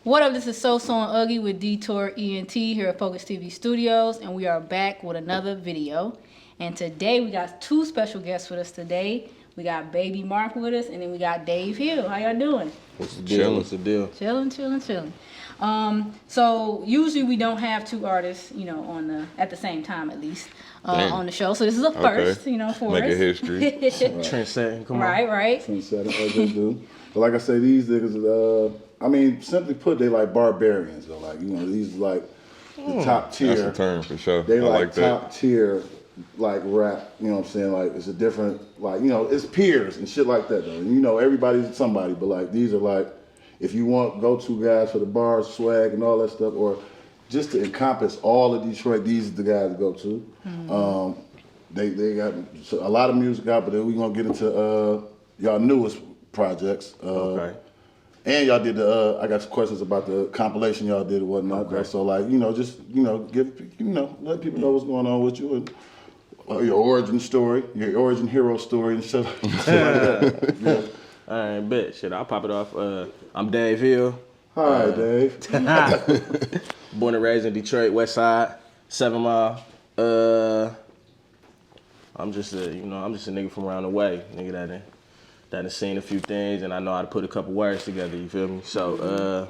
What up, this is So and Ugly with Detour ENT here at Focus TV Studios, and we are back with another video. And today we got two special guests with us today. We got Baby Mark with us, and then we got Dave Hill. How y'all doing? What's the deal? What's the deal? Chilling. So usually we don't have two artists, on at the same time at least on the show. So this is a first, for Make us. a history. Trendsetting, come on. Right. Trendsetting, as they do. But like I say, these niggas, simply put, they like barbarians. Though, these like the top tier. That's the term for sure. They I like that. top tier, like rap. You know what I'm saying? Like it's a different, it's peers and shit like that. Though, everybody's somebody, but like these are like, if you want go-to guys for the bars, swag, and all that stuff, or just to encompass all of Detroit, these are the guys to go to. Mm-hmm. They got a lot of music out, but then we're gonna get into y'all newest projects. Okay. And y'all did I got some questions about the compilation y'all did and whatnot. Okay. So let people know what's going on with you and your origin story, your origin hero story and stuff. Like that. Yeah. All right, bet. Shit, I'll pop it off. I'm Dave Hill. Hi, Dave. Born and raised in Detroit, West Side, 7 Mile. I'm just a nigga from around the way, nigga that done seen a few things, and I know how to put a couple words together. You feel me? So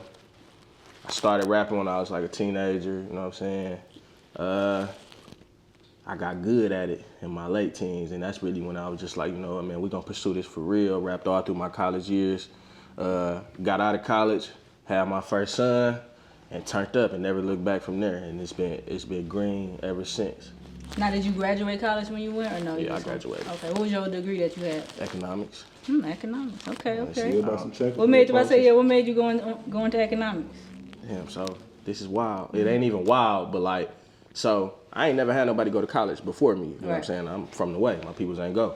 I started rapping when I was like a teenager. You know what I'm saying? I got good at it in my late teens, and that's really when I was just like, we're gonna pursue this for real. Rapped all through my college years. Got out of college, had my first son, and turned up and never looked back from there. And it's been green ever since. Now, did you graduate college when you went, or no? Yeah, I graduated. Okay, what was your degree that you had? Economics. Economics. Okay. What made you? What made you go into economics? Damn. So this is wild. It ain't even wild, but like, so I ain't never had nobody go to college before me. You know what I'm saying? I'm from the way. My peoples ain't go.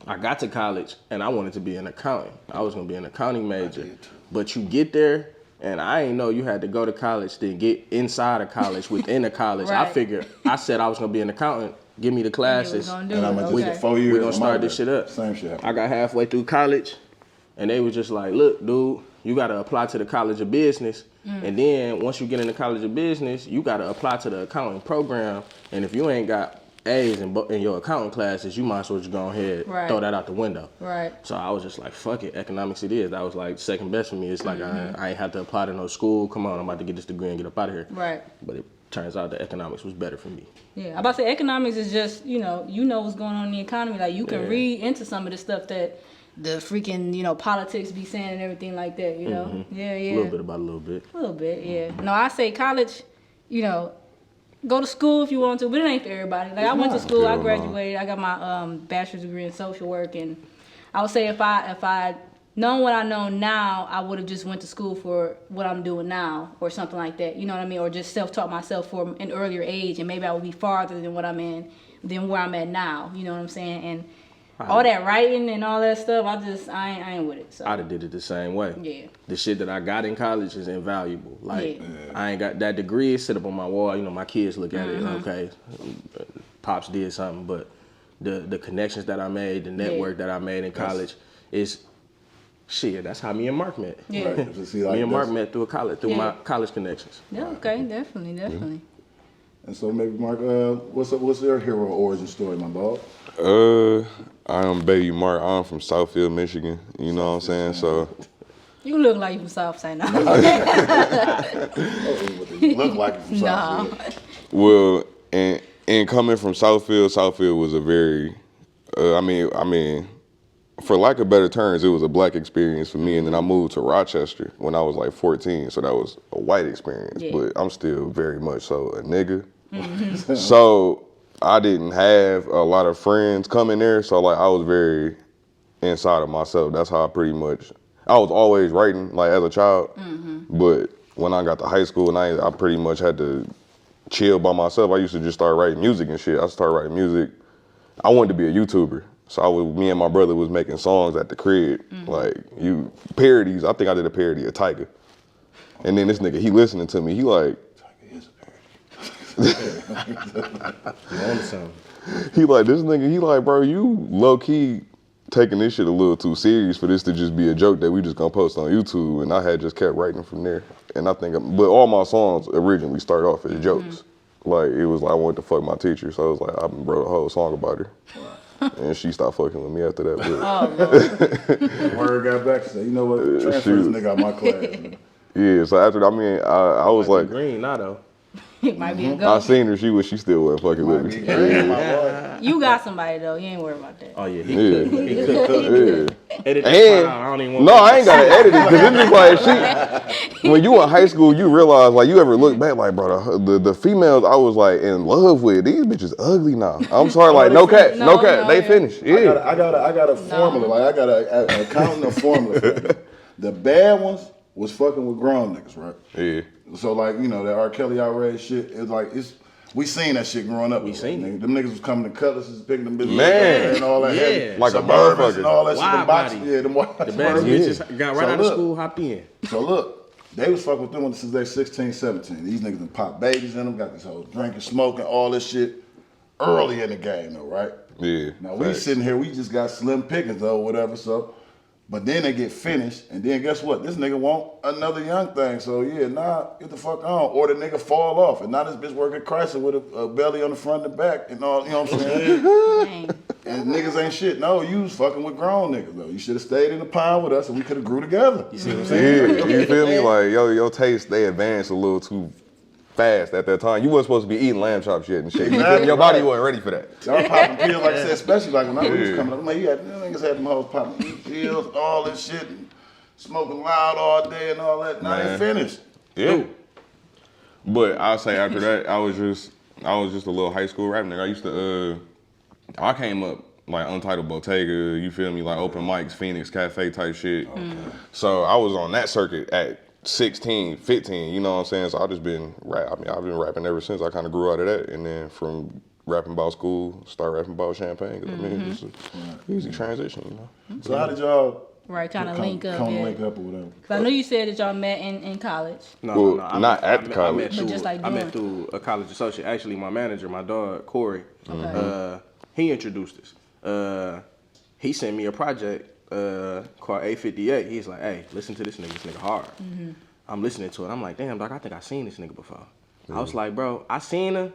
I got to college and I wanted to be an accountant. I was gonna be an accounting major. But you get there and I ain't know you had to go to college to get inside of college within the college. Right. I said I was gonna be an accountant. Give me the classes. And I'm gonna do 4 years. We're gonna start this shit up. Same shit. I got halfway through college and they was just like, look, dude, you gotta apply to the College of Business. And then once you get in the College of Business, you gotta apply to the accounting program. And if you ain't got A's in your accounting classes, you might as well just go ahead throw that out the window. Right. So I was just like, fuck it, economics it is. That was like second best for me. It's like I ain't have to apply to no school. Come on, I'm about to get this degree and get up out of here. Right. But it turns out that economics was better for me. Yeah, I'm about to say economics is just, you know what's going on in the economy. Like you can read into some of the stuff that the freaking, politics be saying and everything like that, Yeah. A little bit about a little bit. A little bit, yeah. No, I say college, go to school if you want to, but it ain't for everybody. Like I went to school, I graduated, I got my bachelor's degree in social work, and I would say if I known what I know now, I would have just went to school for what I'm doing now or something like that. You know what I mean? Or just self-taught myself for an earlier age, and maybe I would be farther than where I'm at now. You know what I'm saying? And all that writing and all that stuff, I ain't with it. So I'd have did it the same way. Yeah. The shit that I got in college is invaluable. Like I ain't got that degree sit up on my wall. My kids look at it. Okay, pops did something, but the connections that I made, the network that I made in college is shit. That's how me and Mark met. Yeah. Right. Me and Mark met through my college connections. Yeah. Okay. Definitely. And so maybe Mark, what's your hero origin story, my dog? I'm Baby Mark. I'm from Southfield, Michigan. You know what I'm saying? So You look like you from South Side now. You look like you from Nah. Southfield. well, and coming from Southfield was a very, for lack of better terms, it was a black experience for me. And then I moved to Rochester when I was like 14, so that was a white experience. Yeah. But I'm still very much so a nigga. So I didn't have a lot of friends coming there, so like I was very inside of myself. That's how I was always writing like as a child, but when I got to high school and I pretty much had to chill by myself. I used to just start writing music and shit. I started writing music. I wanted to be a YouTuber, so me and my brother was making songs at the crib, like parodies. I think I did a parody of Tiger, and then this nigga he listening to me, he like. You on something? He like, this nigga, he like, bro, you low key taking this shit a little too serious for this to just be a joke that we just gonna post on YouTube, and I had just kept writing from there. And I think, but all my songs originally started off as jokes. Like, it was like I wanted to fuck my teacher, so I was like, I wrote a whole song about her. And she stopped fucking with me after that. But Word got back and said, you know what, transfer this nigga out my class. Man. yeah, so after that, I mean, I was like, green now though. It might be a I go. seen her, she still wasn't fucking with me. You got somebody though. You ain't worried about that. Oh yeah, he Yeah. could. He could. Yeah. Edit that And part out. I don't even want no, I ain't gotta edit it because it's just like when you in high school, you realize like you ever look back like, bro, the females I was like in love with, these bitches ugly now. I'm sorry, like no cat, they finished. Yeah, I got a formula. Like I got a accounting of formula. For them. The bad ones was fucking with grown niggas, right? yeah. So like, you know, that R. Kelly outrage shit, it's like we seen that shit growing up. We seen it. Them niggas was coming to Cutlasses, picking them bitches Man. up and all that. Yeah. Heavy, Like a Suburbans motherfucker. and all that shit. Wide Them boxes, body. yeah, them white The best Suburbans. bitches got right So out of look. school, hopped in. So look, they was fucking with them since they 16, 17. These niggas done pop babies in them, got these hoes drinking, smoking, all this shit early in the game though, right? Yeah. Now we Facts. sitting here, we just got slim pickings though, whatever, so. But then they get finished, and then guess what? This nigga want another young thing. So yeah, get the fuck on. Or the nigga fall off. And now this bitch working Chrysler with a belly on the front and the back and all, you know what I'm saying? Dang. And niggas ain't shit. No, you was fucking with grown niggas though. You should have stayed in the pond with us and we could have grew together. You see what I'm saying? Yeah, you feel me? Like your taste, they advanced a little too fast at that time. You wasn't supposed to be eating lamb chops yet and shit. You feel me? Your body wasn't ready for that. Y'all popping pills, like I said, especially like when I was coming up. I'm like, them niggas had them hoes popping pills, all this shit, and smoking loud all day and all that. Now they Man. finished. Yeah. But I'll say after that, I was just a little high school rap nigga. I used to I came up like Untitled Bottega, you feel me, like open mics, Phoenix Cafe type shit. Okay. So I was on that circuit at 16, 15, you know what I'm saying? So I've just been I've been rapping ever since. I kind of grew out of that, and then from rapping about school, start rapping about champagne. I mean, it's an easy transition, you know. So how did y'all Right, kind of link up. come Yeah. link up or whatever? 'Cause I know you said that y'all met in college. Well, not at the college. I But met just like I met doing. through a college associate. Actually, my manager, my dog, Corey, Okay. he introduced us. He sent me a project called A58. He's like, hey, listen to this nigga hard. I'm listening to it. I'm like, damn, dog, I think I seen this nigga before. I was like, bro, I seen him,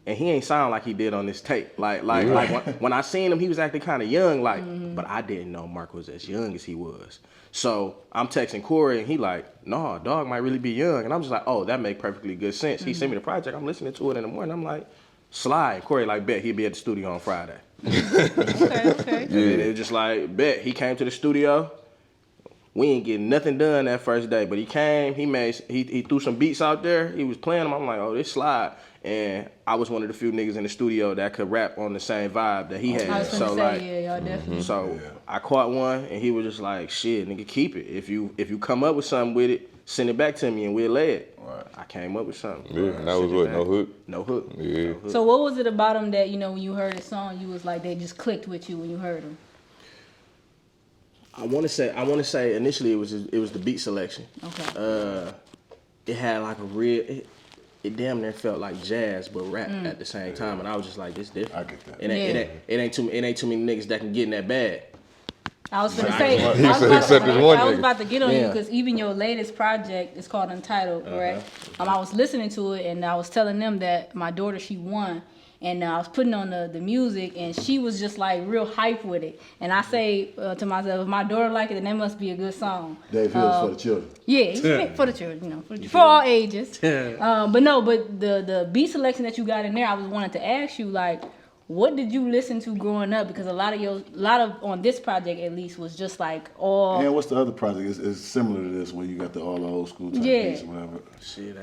and he ain't sound like he did on this tape. Like when I seen him, he was acting kind of young, but I didn't know Mark was as young as he was. So I'm texting Corey, and he like, nah, dog might really be young. And I'm just like, oh, that make perfectly good sense. He sent me the project. I'm listening to it in the morning. I'm like, slide. Corey like, bet he'll be at the studio on Friday. Okay. And then it was just like, bet. He came to the studio. We ain't getting nothing done that first day, but he came. He threw some beats out there. He was playing them. I'm like, oh, this slide. And I was one of the few niggas in the studio that could rap on the same vibe that he had. I was So gonna say, like, yeah, y'all definitely. so I caught one, and he was just like, shit, nigga, keep it. If you come up with something with it, send it back to me, and we'll lay it. Right. I came up with something. Yeah, and that was Sent it what, back. no hook? No hook. Yeah. No hook. So what was it about him that, you know, when you heard his song, you was like, they just clicked with you when you heard him? I want to say initially it was the beat selection. Okay. It had like a real. It damn near felt like jazz, but rap at the same time, and I was just like, this different. I get that. It ain't too many niggas that can get in that bag. I was gonna say, He said except this one I was nigga. about to get on you Yeah. because even your latest project is called Untitled, right? I was listening to it and I was telling them that my daughter, she won, and I was putting on the music and she was just like real hype with it. And I say to myself, if my daughter like it, then that must be a good song. Dave Hills for the children. Yeah, it's meant for the children, you know, for all ages. But the beat selection that you got in there, I was wanted to ask you like, what did you listen to growing up? Because a lot of on this project at least was just like all. And what's the other project? It's similar to this where you got all the old school type Yeah. beats or whatever. Shit,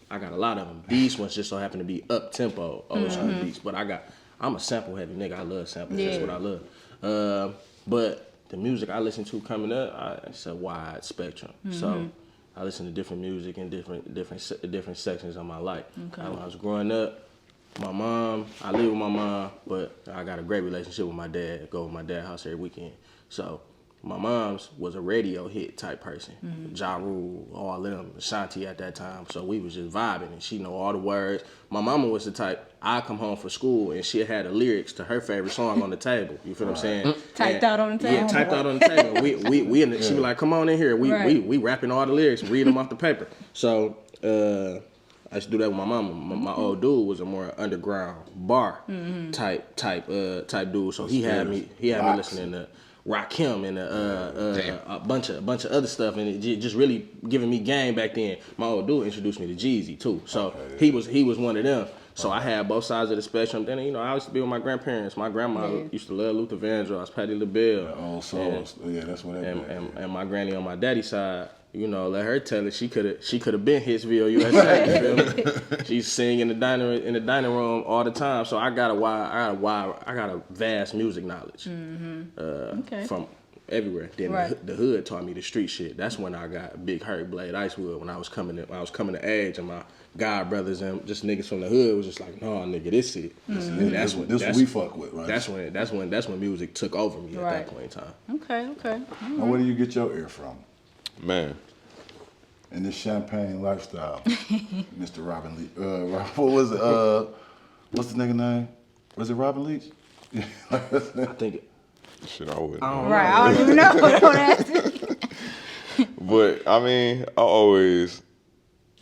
I got a lot of them. These ones just so happen to be up tempo old school beats, but I'm a sample heavy nigga. I love samples. That's Yeah. what I love. But the music I listen to coming up, it's a wide spectrum. So I listen to different music in different sections of my life. Okay. When I was growing up, my mom, I live with my mom, but I got a great relationship with my dad. I go to my dad's house every weekend. So My mom's was a radio hit type person. Ja Rule, all them, Shanti at that time. So we was just vibing and she know all the words. My mama was the type, I come home from school and she had the lyrics to her favorite song on the table. You feel what I'm saying? Typed out on the table? Yeah, typed out on the table. She be like, come on in here. We rapping all the lyrics, read them off the paper. So I used to do that with my mama. My old dude was a more underground bar type dude. So he had me listening to Rakim and a bunch of other stuff, and it just really giving me game back then. My old dude introduced me to Jeezy too, so he was one of them. So I had both sides of the spectrum. Then I used to be with my grandparents. My grandma used to love Luther Vandross, Patti LaBelle. Oh, so that's what that and my granny on my daddy's side. Let her tell it. She could have been Hitsville, USA. You feel me? She's singing in the dining room all the time. So I got a vast music knowledge from everywhere. Then the hood taught me the street shit. That's when I got Big Hurt, Blade, Icewood. When I was coming to age, and my god brothers and just niggas from the hood was just like, no, nigga, this it. That's what we fuck with, right? That's when music took over me at that point in time. Okay. Now, where do you get your ear from? Man. In this champagne lifestyle, Mr. Robin Leach. What was it? What's the nigga name? Was it Robin Leach? I think it. Shit, I wouldn't. I don't even know. Don't ask me. But I mean, I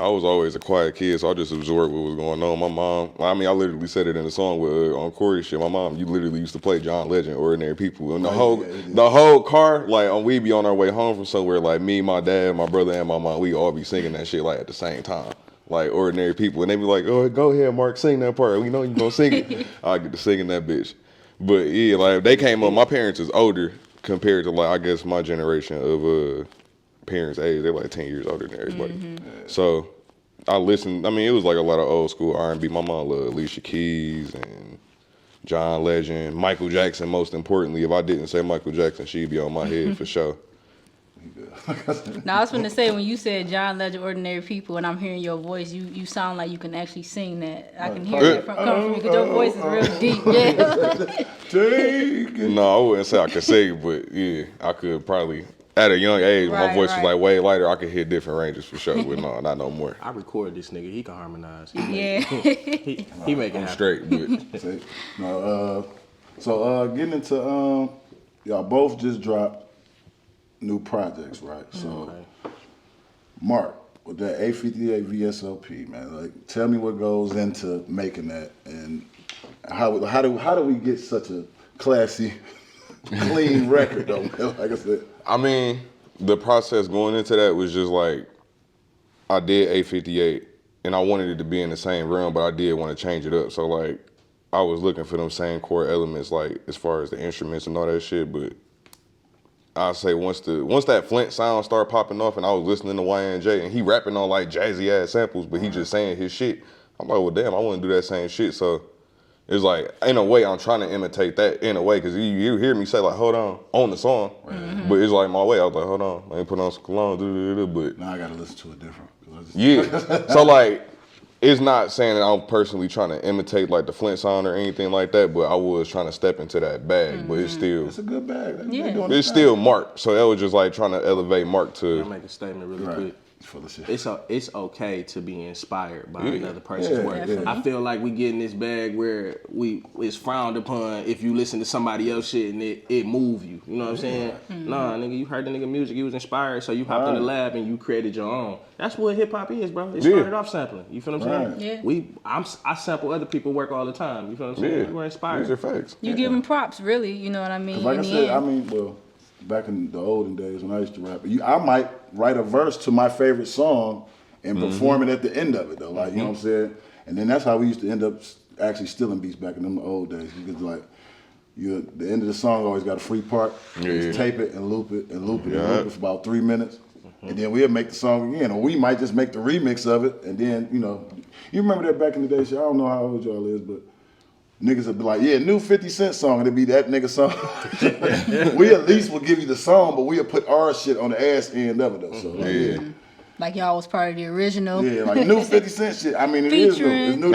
was always a quiet kid, so I just absorbed what was going on. My mom, I literally said it in the song with on Corey's shit. My mom, you literally used to play John Legend, Ordinary People, and the whole car, like, we be on our way home from somewhere, like me, my dad, my brother, and my mom, we all be singing that shit like at the same time, like Ordinary People, and they be like, "Oh, go ahead, Mark, sing that part. We know you gonna sing it." I get to singing that bitch. But yeah, like they came up. My parents is older compared to like I guess my generation of parents' age. They're like 10 years older than everybody. So I listened. I mean, it was like a lot of old school R&B. My mom loved Alicia Keys and John Legend, Michael Jackson. Most importantly, if I didn't say Michael Jackson, she'd be on my head for sure. Now I was going to say, when you said John Legend, Ordinary People, and I'm hearing your voice, you sound like you can actually sing that. I can hear that coming from you because your voice is real deep. Yeah. No, I wouldn't say I could sing, but yeah, I could probably. At a young age, when my voice was like way lighter, I could hit different ranges for sure. But no, not no more. I record this nigga. He can harmonize. He make it happen. Straight, but so getting into y'all both just dropped new projects, right? So Mark, with that A58 VSLP, man, like tell me what goes into making that, and how do we get such a classy, clean record though, man? Like I said. I mean, the process going into that was just like, I did A58, and I wanted it to be in the same realm, but I did want to change it up. So like, I was looking for them same core elements, like as far as the instruments and all that shit. But I say once that Flint sound started popping off, and I was listening to YNJ, and he rapping on like jazzy ass samples, but he just saying his shit. I'm like, well, damn, I want to do that same shit. So it's like, in a way, I'm trying to imitate that in a way, because you hear me say, like, hold on the song. But it's like my way. I was like, hold on, let me put on some cologne, but now I got to listen to it different. Yeah. So, like, it's not saying that I'm personally trying to imitate, like, the Flint sound or anything like that, but I was trying to step into that bag. But it's still... It's a good bag. It's still Mark. So that was just, like, trying to elevate Mark to... I'll make a statement really quick. Full of shit. It's okay to be inspired by another person's work. I feel like we get in this bag where it's frowned upon if you listen to somebody else shit and it move you. You know what I'm saying? Nah, nigga, you heard the nigga music, you was inspired, so you hopped in the lab and you created your own. That's what hip hop is, bro. It started off sampling. You feel what I'm saying? Yeah. I sample other people's work all the time. You feel what I'm saying? You were inspired. These are facts. You give them props, really. You know what I mean? Like I said, back in the olden days when I used to rap, I might write a verse to my favorite song and perform it at the end of it, though. Like, you know what I'm saying? And then that's how we used to end up actually stealing beats back in them old days. Because, like, the end of the song always got a free part. Just tape it and loop it and loop it and loop it for about 3 minutes. And then we'll make the song again. Or we might just make the remix of it. And then, you remember that back in the day? I don't know how old y'all is, but niggas would be like, new 50 Cent song, and it'd be that nigga song. We at least will give you the song, but we'll put our shit on the ass end of it though. So like y'all was part of the original. Yeah, like new 50 Cent shit. I mean, it is new. It's new.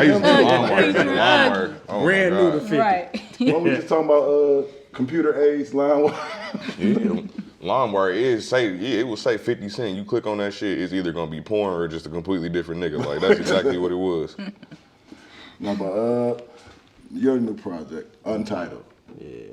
Brand new to 50. Right. What we just talking about? Computer aids, line. LimeWire it will say 50 Cent. You click on that shit, it's either gonna be porn or just a completely different nigga. Like that's exactly what it was. No, but your new project, Untitled. Yeah.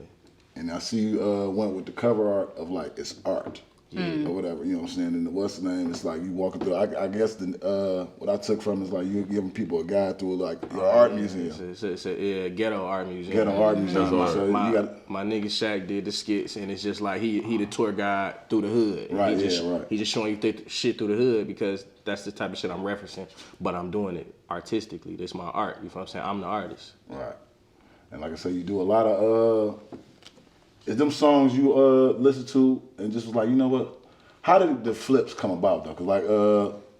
And I see you went with the cover art of like it's art. Or whatever, you know what I'm saying? And what's the name? It's like you walking through. I guess what I took from it is like you're giving people a guide through like your art museum. It's a ghetto art museum. Ghetto art museum. So my nigga Shaq did the skits, and it's just like he the tour guide through the hood. And Right, He just showing you shit through the hood because that's the type of shit I'm referencing. But I'm doing it artistically. This my art. You know what I'm saying? I'm the artist. Right. And like I said, you do a lot of is them songs you listen to and just was like, you know what? How did the flips come about though? Cause like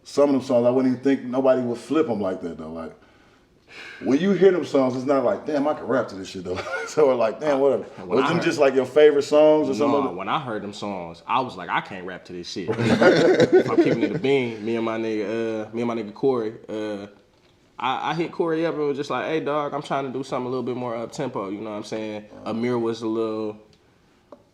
some of them songs I wouldn't even think nobody would flip them like that though. Like when you hear them songs, it's not like, damn, I can rap to this shit though. So like, damn, whatever. Was them just like your favorite songs or something? No, when I heard them songs, I was like, I can't rap to this shit. If I'm keeping it a bean, me and my nigga Corey, I hit Corey up and was just like, hey dog, I'm trying to do something a little bit more up tempo. You know what I'm saying? Amir was a little.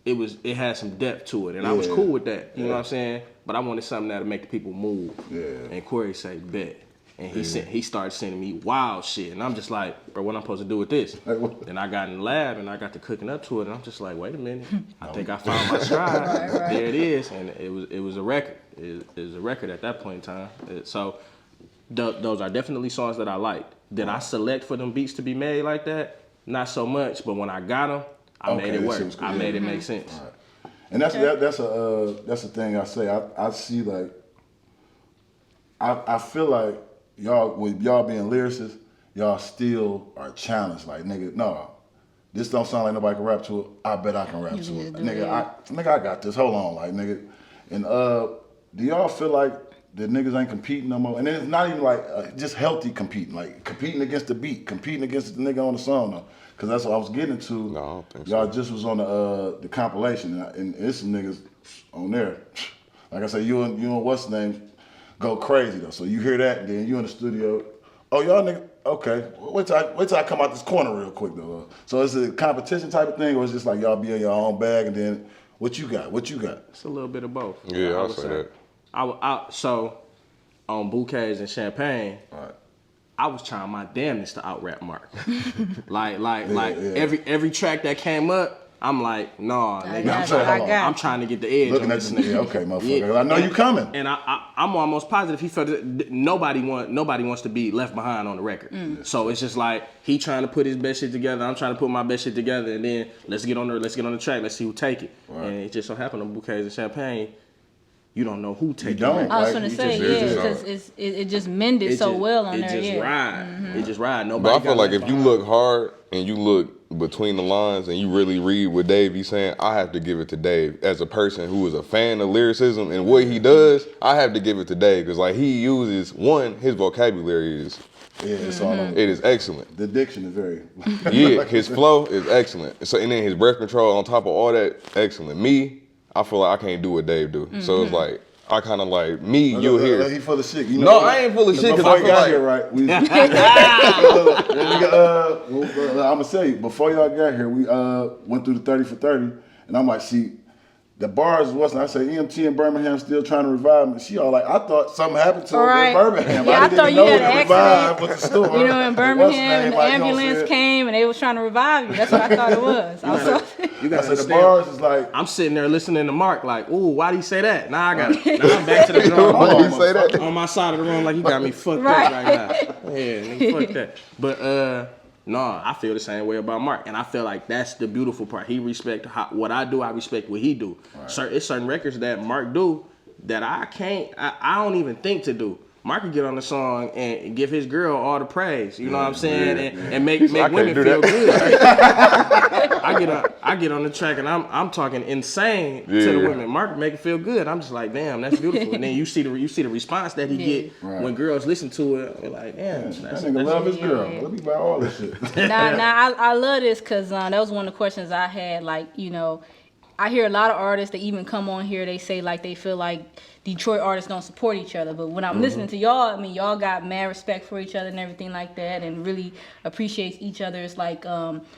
It had some depth to it, and I was cool with that. You know what I'm saying? But I wanted something that'll make the people move. Yeah. And Corey said, bet. And he started sending me wild shit, and I'm just like, bro, what I'm supposed to do with this? Then I got in the lab and I got to cooking up to it, and I'm just like, wait a minute, I think I found my stride. Right. There it is, and it was a record. It was a record at that point in time. So those are definitely songs that I liked. Did I select for them beats to be made like that? Not so much, but when I got them, I made it work. I made it make sense. Right. And that's a thing I say. I see like I feel like y'all with y'all being lyricists, y'all still are challenged. Like nigga, no, this don't sound like nobody can rap to it. I bet I can rap to it. Nigga, I got this. Hold on, like nigga. And do y'all feel like the niggas ain't competing no more? And it's not even like just healthy competing, like competing against the beat, competing against the nigga on the song though. Cause that's what I was getting to. No, I don't think y'all so. just was on the compilation, and there's some niggas on there. Like I said, you and what's the name go crazy though. So you hear that, and then you in the studio. Oh, y'all nigga, okay. Wait till I come out this corner real quick though. So is it a competition type of thing, or is it just like y'all be in your own bag, and then what you got? It's a little bit of both. Yeah, I'll say that. So on Bouquets and Champagne. All right. I was trying my damnedest to out-rap Mark. Every track that came up, I'm like, nah, nigga, I'm trying to get the edge on this nigga. Okay, motherfucker, yeah. I know you coming. And I'm almost positive he felt that nobody wants to be left behind on the record. So it's just like he trying to put his best shit together, I'm trying to put my best shit together, and then let's get on the track, let's see who take it. Right. And it just so happened on Bouquets and Champagne, you don't know who take it. I was gonna say, because it just mended so well on there. It just ride. Nobody. But I feel like if you look hard and you look between the lines and you really read what Dave be saying, I have to give it to Dave. As a person who is a fan of lyricism and what he does, I have to give it to Dave because like he uses his vocabulary is. Yeah, it's all over. It is excellent. The diction is very. Yeah, his flow is excellent. So and then his breath control on top of all that, excellent. Me, I feel like I can't do what Dave do. So it's like I kind of like me. You'll hear. He full of shit. You know, no, I ain't full of shit because I feel got like here, right? I'm gonna say before y'all got here, we went through the 30 for 30, and I'm like, see. The bars wasn't. I say EMT in Birmingham still trying to revive me. She all like, I thought something happened to her in Birmingham. Yeah, I thought you had an accident. Was the story. You know, in Birmingham, and the ambulance came and they was trying to revive you. That's what I thought it was. You got the bars is like. I'm sitting there listening to Mark like, ooh, why'd he say that? Now I got it. Now I'm back to the drum. Why did he say that? On my side of the room, like you got me fucked up right now. Yeah, nigga, fuck that. But no, I feel the same way about Mark, and I feel like that's the beautiful part. He respect what I do. I respect what he do. Right. It's certain records that Mark do that I can't. I don't even think to do. Mark can get on the song and give his girl all the praise. You know what I'm saying, and make women feel good. I get on the track and I'm talking insane to the women. Mark make it feel good. I'm just like, damn, that's beautiful. And then you see the response that he get when girls listen to it. They're like, damn, that nigga love his girl. Let me buy all this shit. I love this because that was one of the questions I had. Like, you know, I hear a lot of artists that even come on here, they say like they feel like Detroit artists don't support each other. But when I'm listening to y'all, I mean, y'all got mad respect for each other and everything like that, and really appreciates each other's like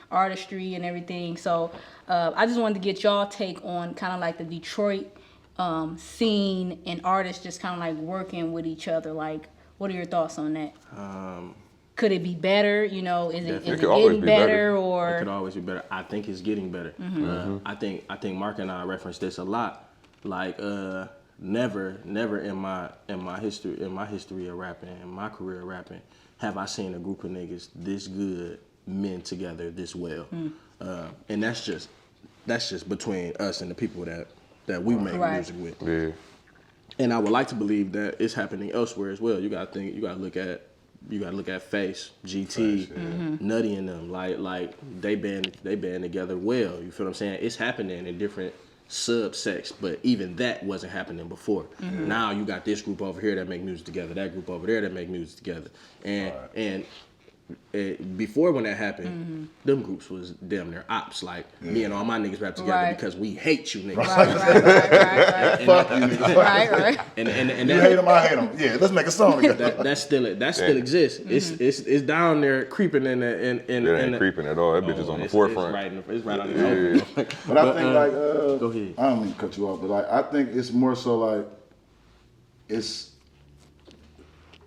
artistry and everything. So I just wanted to get y'all take on kind of like the Detroit scene and artists just kind of like working with each other. Like, what are your thoughts on that? Could it be better? You know, is it getting better, or it could always be better? I think it's getting better. I think Mark and I reference this a lot. Like never in my history of rapping, in my career of rapping, have I seen a group of niggas this good men together this well. And that's just between us and the people that we make music with. Yeah. And I would like to believe that it's happening elsewhere as well. You gotta look at Face, GT, Nutty and them. Like they band together well. You feel what I'm saying? It's happening in different subsects, but even that wasn't happening before. Now you got this group over here that make music together, that group over there that make music together, and before when that happened, them groups was damn near ops. Like me and all my niggas rap together because we hate you niggas. Right. Fuck you niggas. Right. And You hate them, I hate them. Yeah, let's make a song together. that still exists. It's down there creeping in the It ain't creeping at all. That bitch is on the forefront. It's right on the But I think like go ahead. I don't mean to cut you off, but like I think it's more so like it's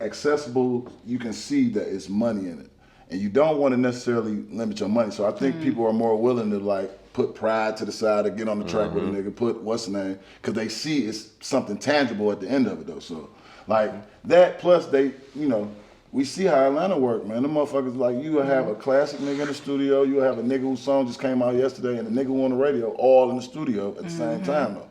accessible. You can see that it's money in it, and you don't want to necessarily limit your money. So I think people are more willing to like put pride to the side or get on the track with a nigga, put what's the name, because they see it's something tangible at the end of it though. So like that plus they, you know, we see how Atlanta work, man. The motherfuckers like you will have a classic nigga in the studio, you will have a nigga whose song just came out yesterday and a nigga who on the radio all in the studio at the same time though.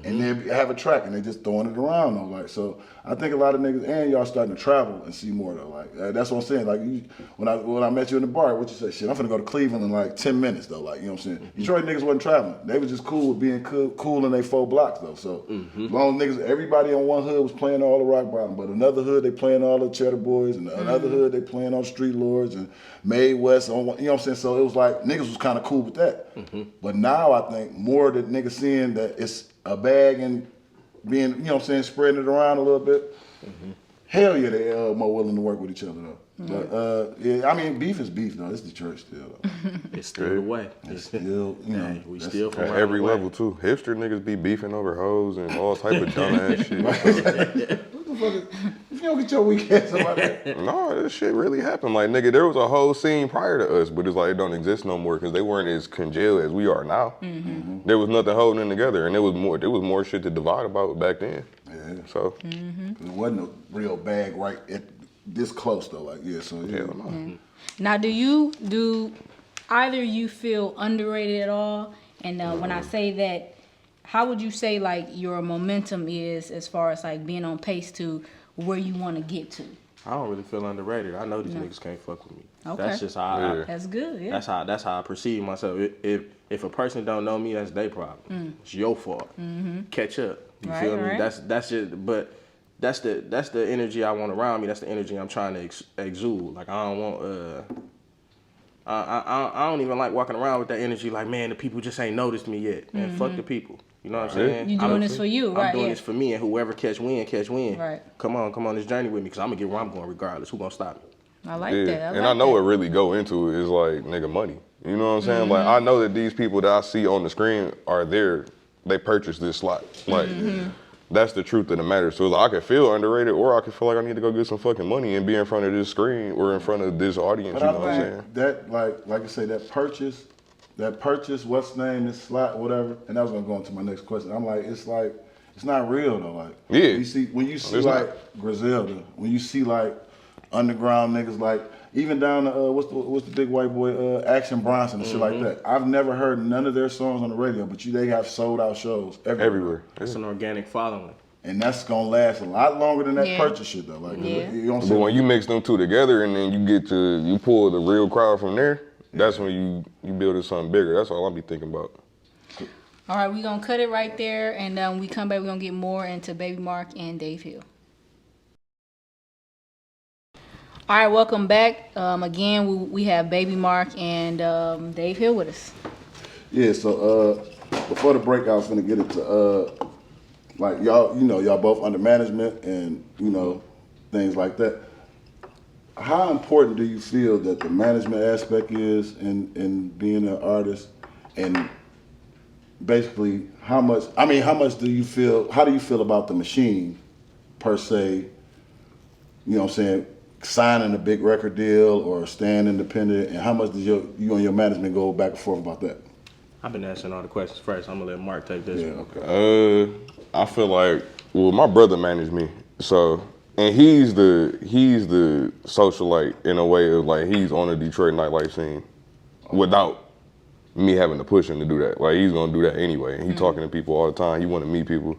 And they have a track and they just throwing it around though. Like so, I think a lot of niggas and y'all starting to travel and see more though. Like that's what I'm saying. Like you, when I met you in the bar, what you say? Shit, I'm finna go to Cleveland in like 10 minutes though. Like you know what I'm saying. Detroit niggas wasn't traveling. They was just cool with being cool in they 4 blocks though. So as long as niggas, everybody on one hood was playing all the rock bottom, but another hood they playing all the Cheddar Boys, and another hood they playing all the Street Lords and Mae West on one, you know what I'm saying. So it was like niggas was kind of cool with that. But now I think more that niggas seeing that it's a bag and being, you know what I'm saying, spreading it around a little bit. Hell yeah, they more willing to work with each other though. But yeah, I mean, beef is beef though. It's Detroit still though. It's still the way. It's still, you know, we still from At around every the way. level too. Hipster niggas be beefing over hoes and all type of dumb ass shit. what the fuck is, if you don't get your weak ass about that. No, this shit really happened. Like nigga, there was a whole scene prior to us, but it's like it don't exist no more because they weren't as congealed as we are now. There was nothing holding them together, and there was more shit to divide about back then. Yeah. So It wasn't a real bag right at this close though. Like yeah, so yeah. hell no. Now, do either you feel underrated at all? And when I say that, how would you say like your momentum is as far as like being on pace to where you want to get to? I don't really feel underrated. I know these niggas can't fuck with me. Okay. That's just how That's good. Yeah. that's how I perceive myself. If a person don't know me, that's their problem. It's your fault. Catch up. You Right, feel me? right. That's just. But that's the energy I want around me. That's the energy I'm trying to exude. Like I don't want. I don't even like walking around with that energy. Like man, the people just ain't noticed me yet. Man, fuck the people. You know what I'm saying? You doing this for you, right? I'm doing Yeah. this for me, and whoever catch wind, catch wind. Right. Come on this journey with me, because I'm gonna get where I'm going regardless. Who gonna stop me? I like Yeah, that. and I know what really go into it is like nigga money. You know what I'm saying? Like I know that these people that I see on the screen are there. They purchased this slot. Like that's the truth of the matter. So like, I could feel underrated, or I could feel like I need to go get some fucking money and be in front of this screen or in front of this audience. But You I know what I'm saying? think that like I say, that purchase, what's the name, this slot, whatever, and that was gonna go into my next question. I'm like, it's not real though. Like Yeah. when you see It's like not. Griselda, when you see like underground niggas like even down to what's the big white boy Action Bronson and shit like that. I've never heard none of their songs on the radio, but they have sold out shows Everywhere. It's an organic following. And that's gonna last a lot longer than that Yeah. purchase shit though. Like Yeah. you know what I'm But saying? when you mix them two together and then you pull the real crowd from there, that's when you build something bigger. That's all I be thinking about. All right, we're going to cut it right there. And when we come back, we're going to get more into Baby Mark and Dave Hill. All right, welcome back. Again, we have Baby Mark and Dave Hill with us. Yeah, so before the break, I was gonna get into like y'all, y'all both under management and things like that. How important do you feel that the management aspect is in being an artist, and basically how much do you feel? How do you feel about the machine per se? You know what I'm saying? Signing a big record deal or staying independent, and how much does you and your management go back and forth about that? I've been asking all the questions first. I'm gonna let Mark take this. Yeah, one. okay. I feel like, well, my brother managed me, so, and he's the socialite in a way of like he's on the Detroit nightlife scene, without me having to push him to do that. Like he's gonna do that anyway, and he talking to people all the time. He want to meet people,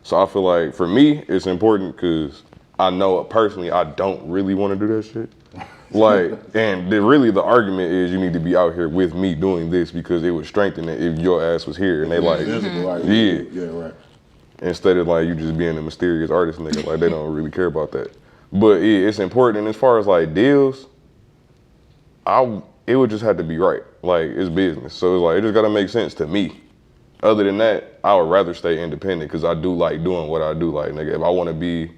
so I feel like for me it's important because I know personally I don't really want to do that shit. Like, and really the argument is you need to be out here with me doing this because it would strengthen it if your ass was here. And they like, yeah, right. Instead of like you just being a mysterious artist nigga, like they don't really care about that. But yeah, it's important. And as far as like deals, it would just have to be right. Like it's business, so it's like it just gotta make sense to me. Other than that, I would rather stay independent because I do like doing what I do. Like nigga, if I want to be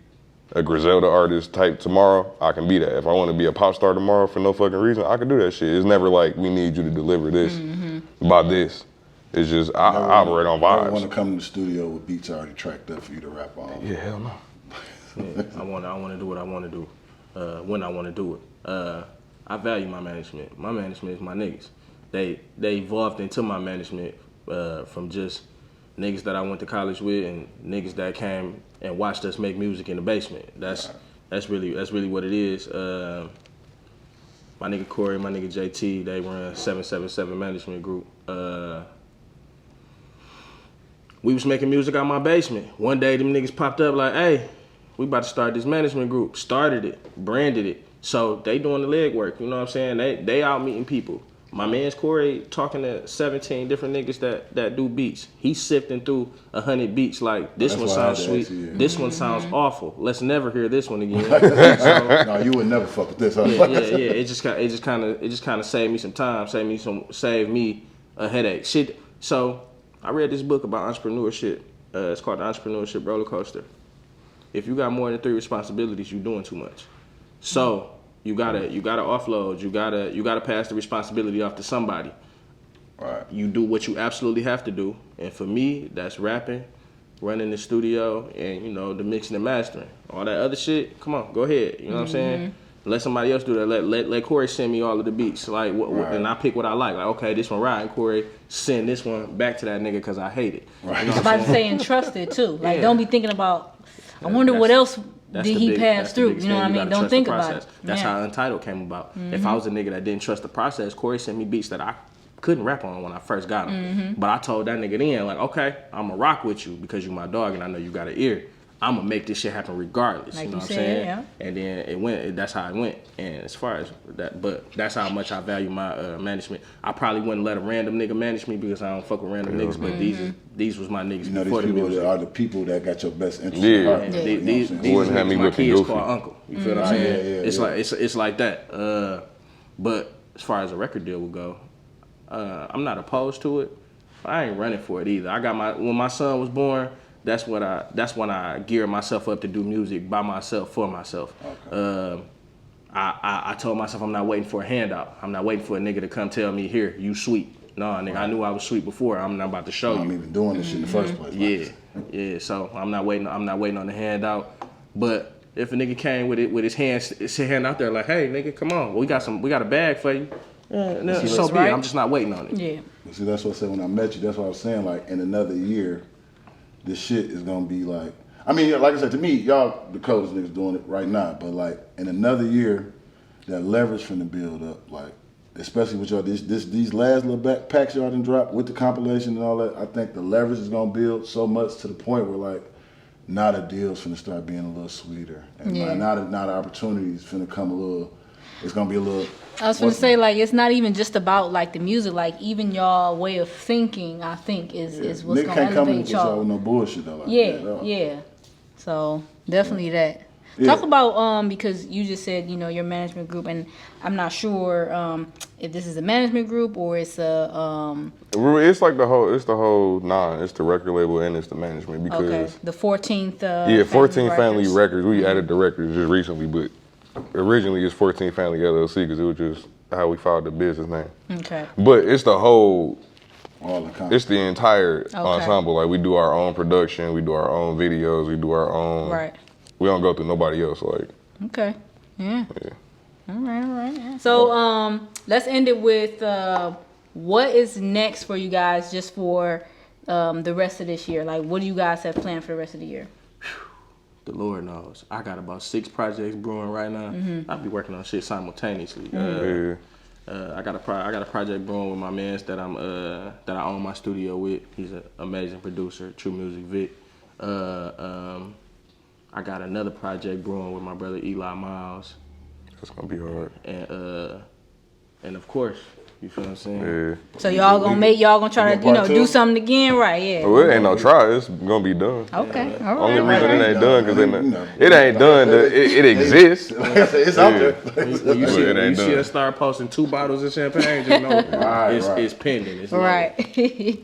a Griselda artist type tomorrow, I can be that. If I want to be a pop star tomorrow for no fucking reason, I can do that shit. It's never like we need you to deliver this by this. It's just I operate on vibes. I want to come to the studio with beats already tracked up for you to rap on. Yeah, hell no. Yeah, I want to do what I want to do when I want to do it. I value my management. My management is my niggas. They evolved into my management from just niggas that I went to college with and niggas that came and watched us make music in the basement. That's really what it is. My nigga Corey, my nigga JT, they run 777 management group. We was making music out my basement. One day them niggas popped up like, hey, we about to start this management group. Started it, branded it. So they doing the legwork, you know what I'm saying? They out meeting people. My man's Corey talking to 17 different niggas that do beats. He's sifting through 100 beats like, this one sounds sweet, this one sounds awful. Let's never hear this one again. No, you would never fuck with this. Huh? Yeah. It just kind of saved me some time, saved me a headache. Shit. So I read this book about entrepreneurship. It's called The Entrepreneurship Roller Coaster. If you got more than 3 responsibilities, you're doing too much. So you gotta offload. You gotta pass the responsibility off to somebody. Right. You do what you absolutely have to do, and for me, that's rapping, running the studio, and the mixing and mastering. All that other shit, come on, go ahead. You know what I'm saying? Let somebody else do that. Let Corey send me all of the beats, like, and I pick what I like. Like, okay, this one riding, Corey, send this one back to that nigga because I hate it. Right. You know I was about to say entrusted too. Like, don't be thinking about. I wonder what else did he pass through. You know what I mean? Don't think about it. That's how Untitled came about. If I was a nigga that didn't trust the process, Corey sent me beats that I couldn't rap on when I first got them. But I told that nigga then, like, okay, I'm gonna rock with you because you my dog and I know you got an ear. I'm gonna make this shit happen regardless. Like you know you what said, I'm saying? yeah. And then it went. That's how it went. And as far as that, but that's how much I value my management. I probably wouldn't let a random nigga manage me because I don't fuck with random niggas. But these was my niggas before these the people music. are the people that got your best interest. Yeah. At heart. And Yeah. these Wouldn't have me niggas, my looking kids goofy. call uncle. You feel what I'm saying? Yeah, it's yeah. like it's like that. But as far as a record deal would go, I'm not opposed to it. But I ain't running for it either. I got when my son was born. That's when I geared myself up to do music by myself for myself. Okay. I told myself I'm not waiting for a handout. I'm not waiting for a nigga to come tell me, here, you sweet. No, nigga, right. I knew I was sweet before. I'm not about to show you. I'm even doing this shit in the first place. Yeah. So I'm not waiting on the handout. But if a nigga came with his hand out there like, hey, nigga, come on, we got a bag for you. So be it. I'm just not waiting on it. Yeah. See, that's what I said when I met you. That's what I was saying. Like in another year, this shit is gonna be like. I mean, like I said, to me, y'all the coldest niggas doing it right now. But like in another year, that leverage finna build up. Like especially with y'all these last little packs y'all done dropped with the compilation and all that. I think the leverage is gonna build so much to the point where like now the deals finna start being a little sweeter, and now the opportunities finna come a little. It's gonna be a little. I was gonna say, like, it's not even just about like the music, like even y'all way of thinking, I think is what's Nigga gonna can't come in elevate with y'all y'all. with no bullshit though. Like Yeah. So definitely that. Talk about because you just said your management group, and I'm not sure if this is a management group or it's a It's like it's the whole nine. It's the record label and it's the management because the 14th 14 Family Records. We added the records just recently, but originally it's 14 Family LLC because it was just how we filed the business name. Okay. But it's the whole. All the It's the entire ensemble. Like we do our own production, we do our own videos, we do our own. Right. We don't go through nobody else. Like. Okay. Yeah. All right. Yeah. So let's end it with what is next for you guys, just for the rest of this year. Like, what do you guys have planned for the rest of the year? The Lord knows. I got about 6 projects brewing right now. I'll be working on shit simultaneously. I got a project brewing with my mans that I own my studio with. He's an amazing producer, True Music Vic. I got another project brewing with my brother Eli Miles. That's gonna be hard. And of course, you feel what I'm saying? Yeah. So y'all gonna try to do something again, right? Yeah. Well, it ain't no try. It's gonna be done. Okay. All Only right. reason it ain't done because it ain't done. It exists. Like I said, it's out there. When you see us start posting 2 bottles of champagne, just know it's pending. It's Right.